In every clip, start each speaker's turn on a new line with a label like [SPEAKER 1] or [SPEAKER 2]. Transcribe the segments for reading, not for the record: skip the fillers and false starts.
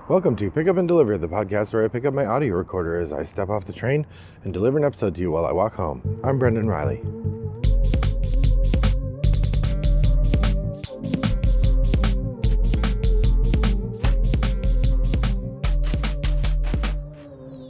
[SPEAKER 1] Welcome to Pick Up and Deliver, the podcast where I pick up my audio recorder as I step off the train and deliver an episode to you while I walk home. I'm Brendan Riley.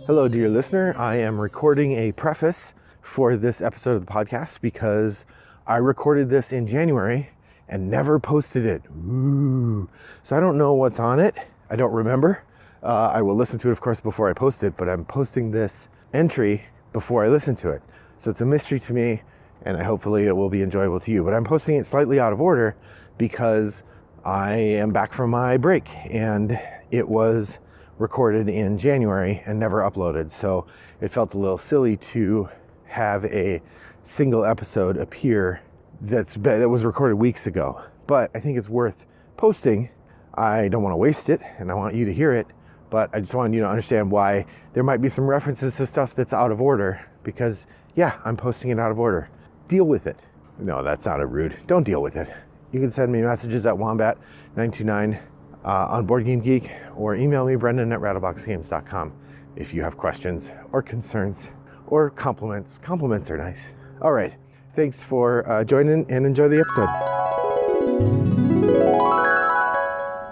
[SPEAKER 1] Hello, dear listener. I am recording a preface for this episode of the podcast because I recorded this in January and never posted it. Ooh. So I don't know what's on it. I don't remember. I will listen to it, of course, before I post it, but I'm posting this entry before I listen to it. So it's a mystery to me, and hopefully it will be enjoyable to you. But I'm posting it slightly out of order because I am back from my break, and it was recorded in January and never uploaded. So it felt a little silly to have a single episode appear that was recorded weeks ago. But I think it's worth posting. I don't want to waste it, and I want you to hear it, but I just want you to understand why there might be some references to stuff that's out of order, because, yeah, I'm posting it out of order. Deal with it. No, that sounded rude. Don't deal with it. You can send me messages at wombat929 on BoardGameGeek, or email me, brendan@rattleboxgames.com, if you have questions or concerns or compliments. Compliments are nice. All right. Thanks for joining, and enjoy the episode.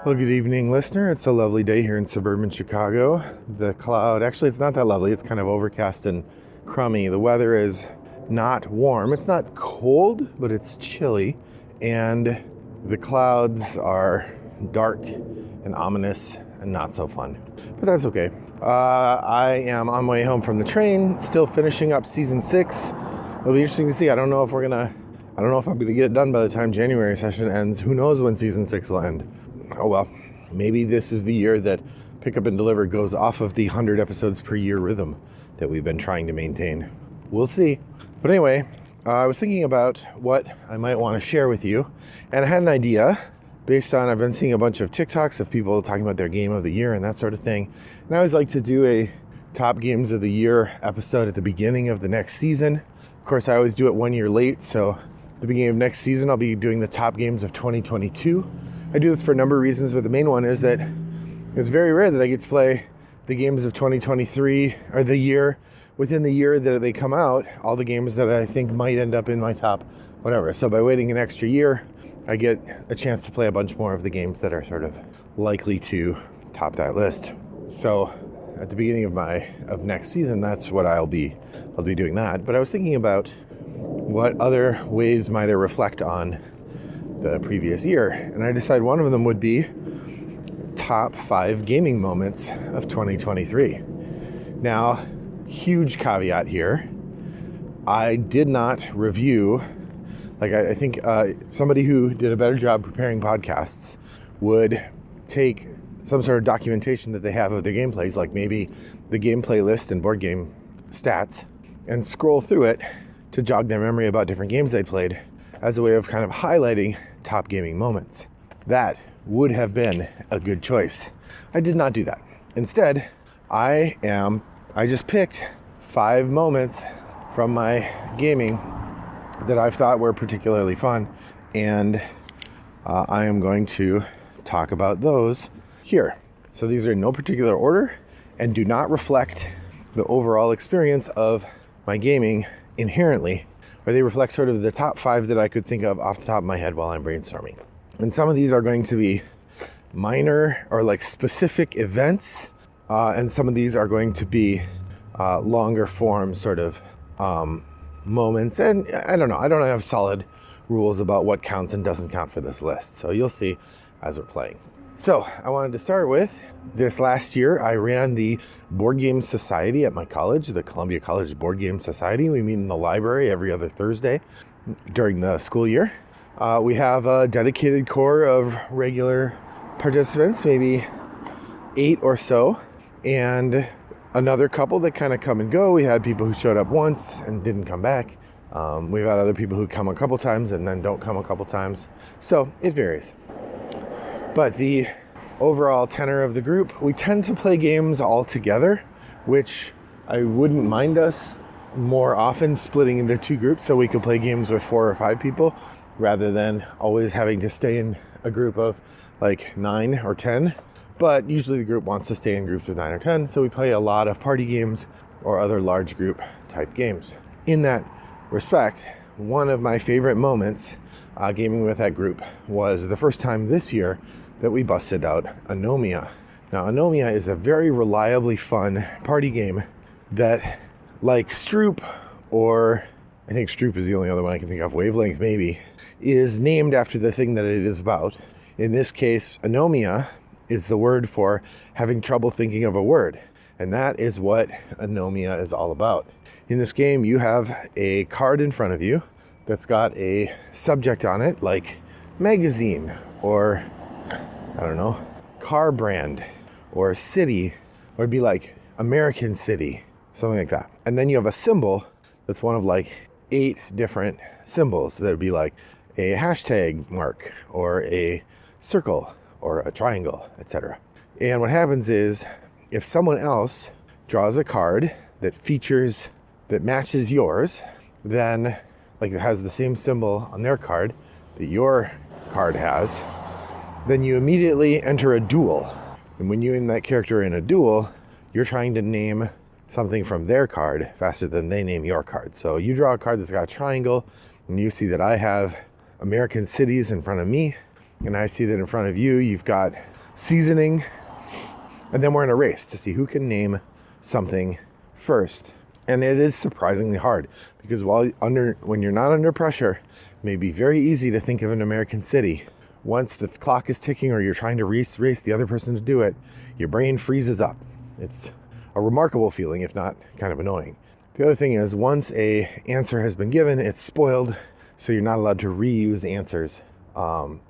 [SPEAKER 1] Well, good evening, listener. It's a lovely day here in suburban Chicago. The cloud, actually, it's not that lovely. It's kind of overcast and crummy. The weather is not warm. It's not cold, but it's chilly. And the clouds are dark and ominous and not so fun. But that's okay. I am on my way home from the train, still finishing up season 6. It'll be interesting to see. I don't know if I'm gonna get it done by the time January session ends. Who knows when season 6 will end? Oh well, maybe this is the year that Pick Up and Deliver goes off of the 100 episodes per year rhythm that we've been trying to maintain. We'll see. But anyway, I was thinking about what I might want to share with you, and I had an idea based on, I've been seeing a bunch of TikToks of people talking about their game of the year and that sort of thing. And I always like to do a top games of the year episode at the beginning of the next season. Of course, I always do it 1 year late, so at the beginning of next season, I'll be doing the top games of 2022. I do this for a number of reasons, but the main one is that it's very rare that I get to play the games of 2023, or the year, within the year that they come out, all the games that I think might end up in my top whatever. So by waiting an extra year, I get a chance to play a bunch more of the games that are sort of likely to top that list. So at the beginning of next season, that's what I'll be doing that. But I was thinking about what other ways might I reflect on the previous year, and I decided one of them would be top 5 gaming moments of 2023. Now, huge caveat here, I did not review, I think somebody who did a better job preparing podcasts would take some sort of documentation that they have of their gameplays, like maybe the gameplay list and board game stats, and scroll through it to jog their memory about different games they played as a way of kind of highlighting top gaming moments. That would have been a good choice. I did not do that. Instead, I just picked 5 moments from my gaming that I've thought were particularly fun, and I am going to talk about those here. So these are in no particular order and do not reflect the overall experience of my gaming inherently, or they reflect sort of the top 5 that I could think of off the top of my head while I'm brainstorming. And some of these are going to be minor or like specific events, and some of these are going to be longer form sort of moments. And I don't know, I don't have solid rules about what counts and doesn't count for this list. So you'll see as we're playing. So I wanted to start with this last year. I ran the Board Game Society at my college, the Columbia College Board Game Society. We meet in the library every other Thursday during the school year. We have a dedicated core of regular participants, maybe 8 or so, and another couple that kind of come and go. We had people who showed up once and didn't come back. We've had other people who come a couple times and then don't come a couple times. So it varies. But the overall tenor of the group, we tend to play games all together, which I wouldn't mind us more often splitting into 2 groups so we could play games with 4 or 5 people rather than always having to stay in a group of like 9 or 10, but usually the group wants to stay in groups of 9 or 10, so we play a lot of party games or other large group type games. In that respect, one of my favorite moments gaming with that group was the first time this year that we busted out Anomia. Now, Anomia is a very reliably fun party game that, like Stroop, or I think Stroop is the only other one I can think of, Wavelength maybe, is named after the thing that it is about. In this case, Anomia is the word for having trouble thinking of a word. And that is what Anomia is all about. In this game, you have a card in front of you that's got a subject on it, like magazine, or I don't know, car brand, or city, or it'd be like American City, something like that. And then you have a symbol that's one of like 8 different symbols that would be like a hashtag mark, or a circle, or a triangle, etc. And what happens is, if someone else draws a card that matches yours, then like it has the same symbol on their card that your card has, then you immediately enter a duel. And when you and that character are in a duel, you're trying to name something from their card faster than they name your card. So you draw a card that's got a triangle, and you see that I have American cities in front of me, and I see that in front of you, you've got seasoning. And then we're in a race to see who can name something first. And it is surprisingly hard, because when you're not under pressure, it may be very easy to think of an American city. Once the clock is ticking, or you're trying to race the other person to do it, your brain freezes up. It's a remarkable feeling, if not kind of annoying. The other thing is, once a answer has been given, it's spoiled, so you're not allowed to reuse answers.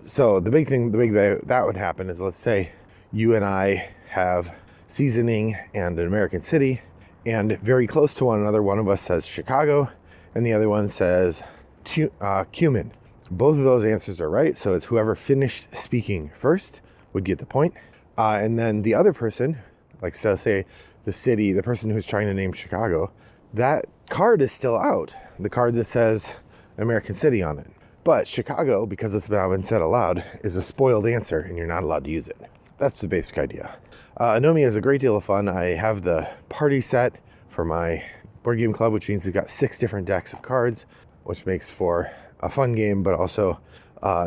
[SPEAKER 1] So the big that would happen is, let's say you and I have seasoning and an American city, and very close to one another, one of us says Chicago and the other one says cumin. Both of those answers are right, so it's whoever finished speaking first would get the point. And then the other person, like so say the person who's trying to name Chicago, that card is still out, the card that says American City on it. But Chicago, because it's now been said aloud, is a spoiled answer, and you're not allowed to use it. That's the basic idea. Anomia is a great deal of fun. I have the party set for my board game club, which means we've got 6 different decks of cards, which makes for a fun game, but also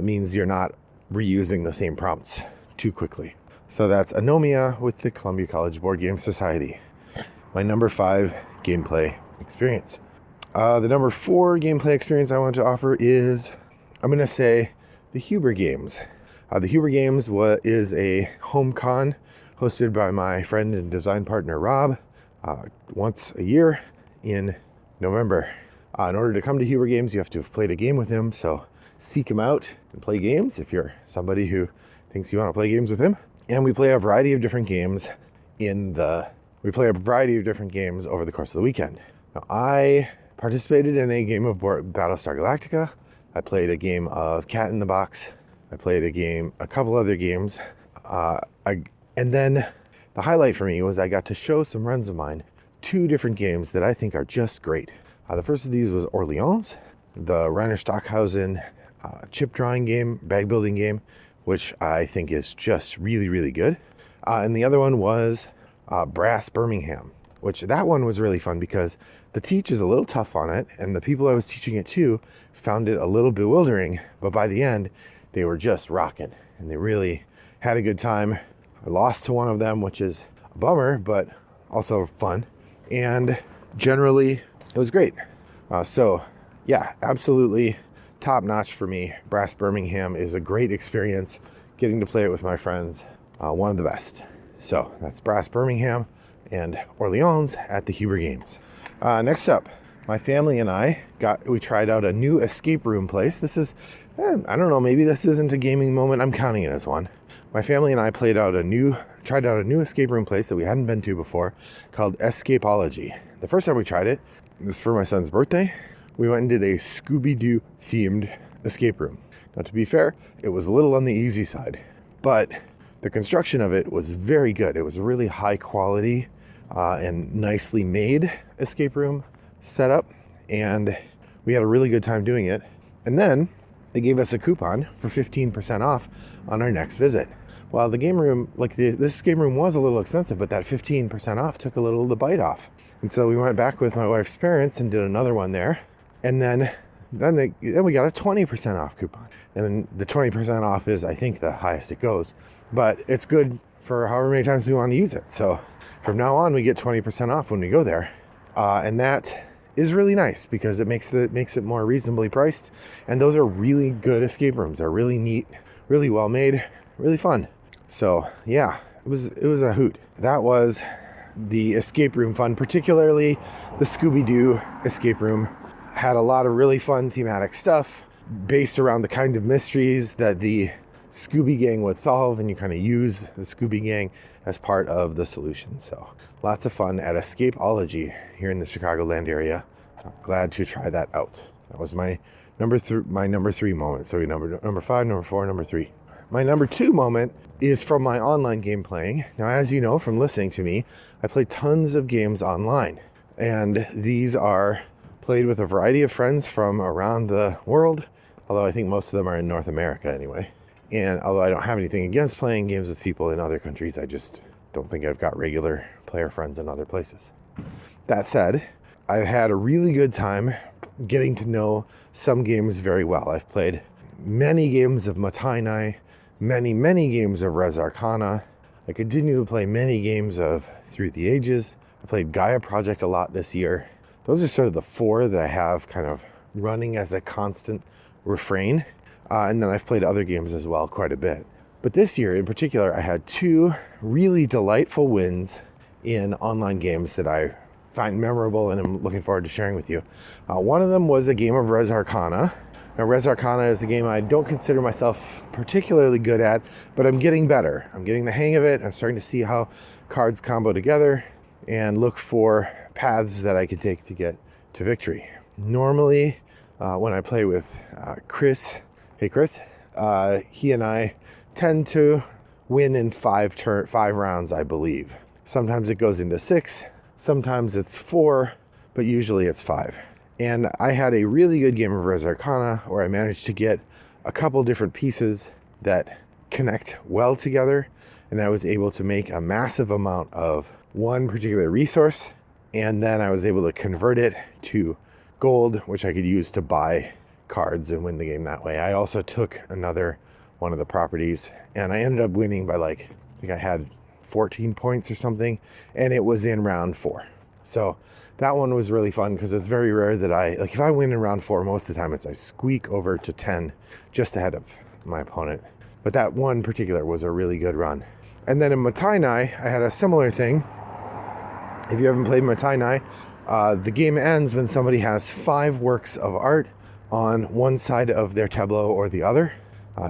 [SPEAKER 1] means you're not reusing the same prompts too quickly. So that's Anomia with the Columbia College Board Game Society. My number 5 gameplay experience. The number 4 gameplay experience I want to offer is, I'm going to say, the Huber Games. The Huber Games is a home con hosted by my friend and design partner Rob once a year in November. In order to come to Huber Games, you have to have played a game with him, so seek him out and play games if you're somebody who thinks you want to play games with him. And we play a variety of different games over the course of the weekend. Now, I participated in a game of Battlestar Galactica. I played a game of Cat in the Box. I played a couple other games. And then the highlight for me was I got to show some friends of mine 2 different games that I think are just great. The first of these was Orleans, the Rainer Stockhausen chip drawing game, bag building game, which I think is just really, really good. And the other one was Brass Birmingham, which that one was really fun because the teach is a little tough on it, and the people I was teaching it to found it a little bewildering, but by the end, they were just rocking, and they really had a good time. I lost to one of them, which is a bummer, but also fun, and generally, it was great. So, yeah, absolutely top-notch for me. Brass Birmingham is a great experience. Getting to play it with my friends, one of the best. So, that's Brass Birmingham and Orleans at the Huber Games. Next up, my family and we tried out a new escape room place. This is, I don't know, maybe this isn't a gaming moment. I'm counting it as one. My family and I tried out a new escape room place that we hadn't been to before called Escapology. The first time we tried it was for my son's birthday. We went and did a Scooby-Doo themed escape room. Now, to be fair, it was a little on the easy side, but the construction of it was very good. It was a really high quality and nicely made escape room setup, and we had a really good time doing it. And then they gave us a coupon for 15% off on our next visit. Well, the game room, this game room was a little expensive, but that 15% off took a little of the bite off. And so we went back with my wife's parents and did another one there. And then we got a 20% off coupon. And the 20% off is, I think, the highest it goes. But it's good for however many times we want to use it. So from now on, we get 20% off when we go there. And that is really nice because it makes it more reasonably priced. And those are really good escape rooms. They're really neat, really well made, really fun. So yeah, it was a hoot. That was the escape room fun, particularly the Scooby-Doo escape room. Had a lot of really fun thematic stuff based around the kind of mysteries that the Scooby Gang would solve, and you kind of use the Scooby Gang as part of the solution. So lots of fun at Escapeology here in the Chicagoland area. I'm glad to try that out. That was my number three moment. So number 5, number 4, number 3. My number 2 moment is from my online game playing. Now, as you know from listening to me, I play tons of games online, and these are played with a variety of friends from around the world, although I think most of them are in North America anyway. And although I don't have anything against playing games with people in other countries, I just don't think I've got regular player friends in other places. That said, I've had a really good time getting to know some games very well. I've played many games of Mottainai, many games of Res Arcana. I continue to play many games of Through the Ages. I played Gaia Project a lot this year. Those are sort of the 4 that I have kind of running as a constant refrain. And then I've played other games as well quite a bit. But this year in particular, I had 2 really delightful wins in online games that I find memorable and I'm looking forward to sharing with you. One of them was a game of Res Arcana. Now, Res Arcana is a game I don't consider myself particularly good at, but I'm getting better. I'm getting the hang of it. I'm starting to see how cards combo together and look for paths that I can take to get to victory. Normally, when I play with Chris, hey Chris, he and I tend to win in 5 rounds, I believe. Sometimes it goes into 6, sometimes it's 4, but usually it's 5. And I had a really good game of Res Arcana where I managed to get a couple different pieces that connect well together, and I was able to make a massive amount of one particular resource, and then I was able to convert it to gold, which I could use to buy cards and win the game that way. I also took another one of the properties, and I ended up winning by I think I had 14 points or something, and it was in round 4. So that one was really fun because it's very rare that if I win in round 4, most of the time I squeak over to 10 just ahead of my opponent. But that one particular was a really good run. And then in Mottainai, I had a similar thing. If you haven't played Mottainai, the game ends when somebody has 5 works of art on one side of their tableau or the other.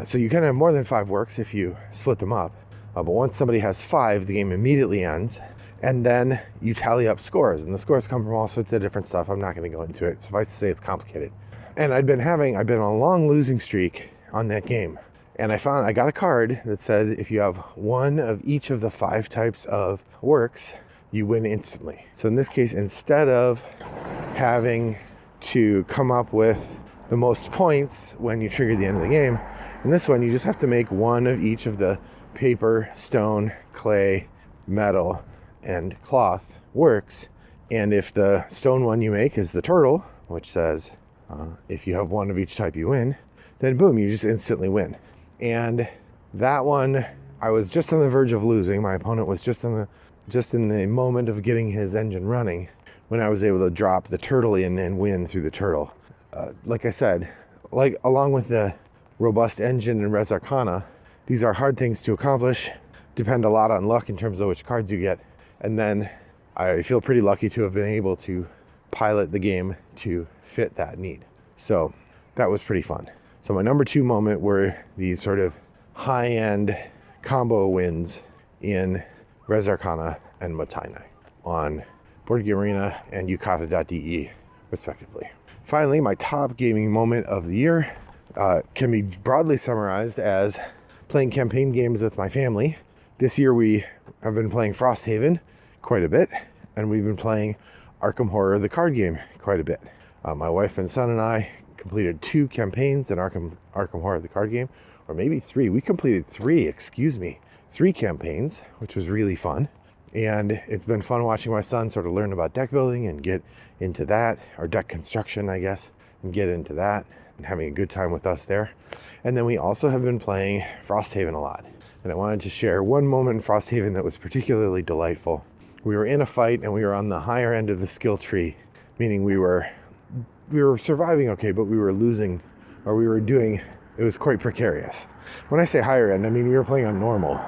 [SPEAKER 1] So you can have more than 5 works if you split them up. But once somebody has 5, the game immediately ends. And then you tally up scores. And the scores come from all sorts of different stuff. I'm not going to go into it. Suffice to say, it's complicated. And I've been on a long losing streak on that game. And I got a card that said if you have one of each of the 5 types of works, you win instantly. So in this case, instead of having to come up with the most points when you trigger the end of the game, in this one, you just have to make one of each of the paper, stone, clay, metal, and cloth works. And if the stone one you make is the turtle, which says if you have one of each type you win, then boom, you just instantly win. And that one, I was just on the verge of losing. My opponent was just in the moment of getting his engine running when I was able to drop the turtle in and win through the turtle. Like I said, along with the robust engine in Res Arcana, these are hard things to accomplish, depend a lot on luck in terms of which cards you get. And then I feel pretty lucky to have been able to pilot the game to fit that need. So that was pretty fun. So my number 2 moment were these sort of high-end combo wins in Res Arcana and Mottainai on Board Game Arena and Yucata.de, respectively. Finally, my top gaming moment of the year can be broadly summarized as playing campaign games with my family. This year we have been playing Frosthaven quite a bit, and we've been playing Arkham Horror, the card game, quite a bit. My wife and son and I completed 2 campaigns in Arkham Horror, the card game, or maybe 3. We completed 3 campaigns, which was really fun. And it's been fun watching my son sort of learn about deck building and get into that, or deck construction, I guess, and get into that and having a good time with us there. And then we also have been playing Frosthaven a lot. And I wanted to share one moment in Frosthaven that was particularly delightful. We were in a fight and we were on the higher end of the skill tree, meaning we were surviving okay, but we were losing, or we were doing, it was quite precarious. When I say higher end, I mean we were playing on normal.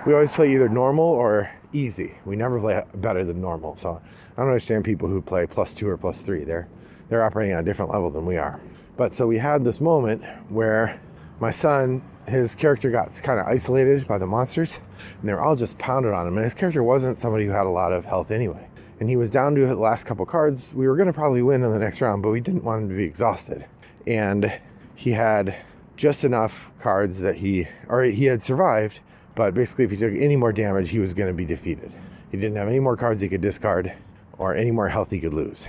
[SPEAKER 1] We always play either normal or easy. We never play better than normal. So I don't understand people who play +2 or +3. They're operating on a different level than we are. But so we had this moment where my son, his character got kind of isolated by the monsters, and they were all just pounded on him. And his character wasn't somebody who had a lot of health anyway. And he was down to the last couple cards. We were going to probably win in the next round, but we didn't want him to be exhausted. And he had just enough cards that he had survived, but basically if he took any more damage, he was going to be defeated. He didn't have any more cards he could discard or any more health he could lose.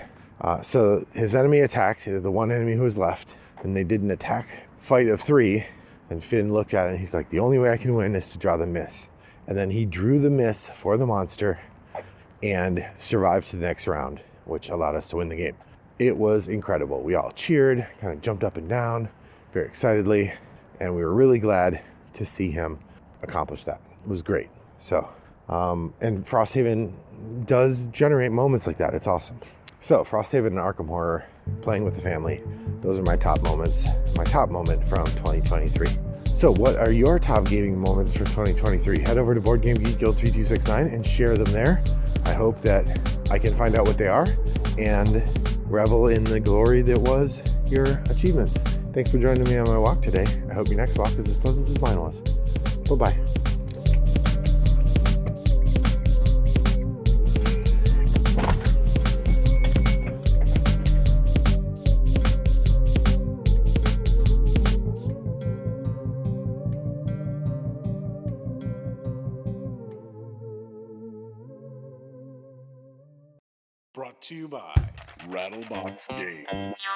[SPEAKER 1] So his enemy attacked, the one enemy who was left, and they did an attack fight of 3. And Finn looked at it and he's like, the only way I can win is to draw the miss. And then he drew the miss for the monster and survived to the next round, which allowed us to win the game. It was incredible. We all cheered, kind of jumped up and down very excitedly, and we were really glad to see him accomplish that. It was great. So, and Frosthaven does generate moments like that. It's awesome. So, Frosthaven and Arkham Horror, playing with the family, those are my top moments. My top moment from 2023. So what are your top gaming moments for 2023? Head over to Board Game Geek Guild 3269 and share them there. I hope that I can find out what they are and revel in the glory that was your achievements. Thanks for joining me on my walk today. I hope your next walk is as pleasant as mine was. Bye-bye.
[SPEAKER 2] Brought to you by Rattlebox Games.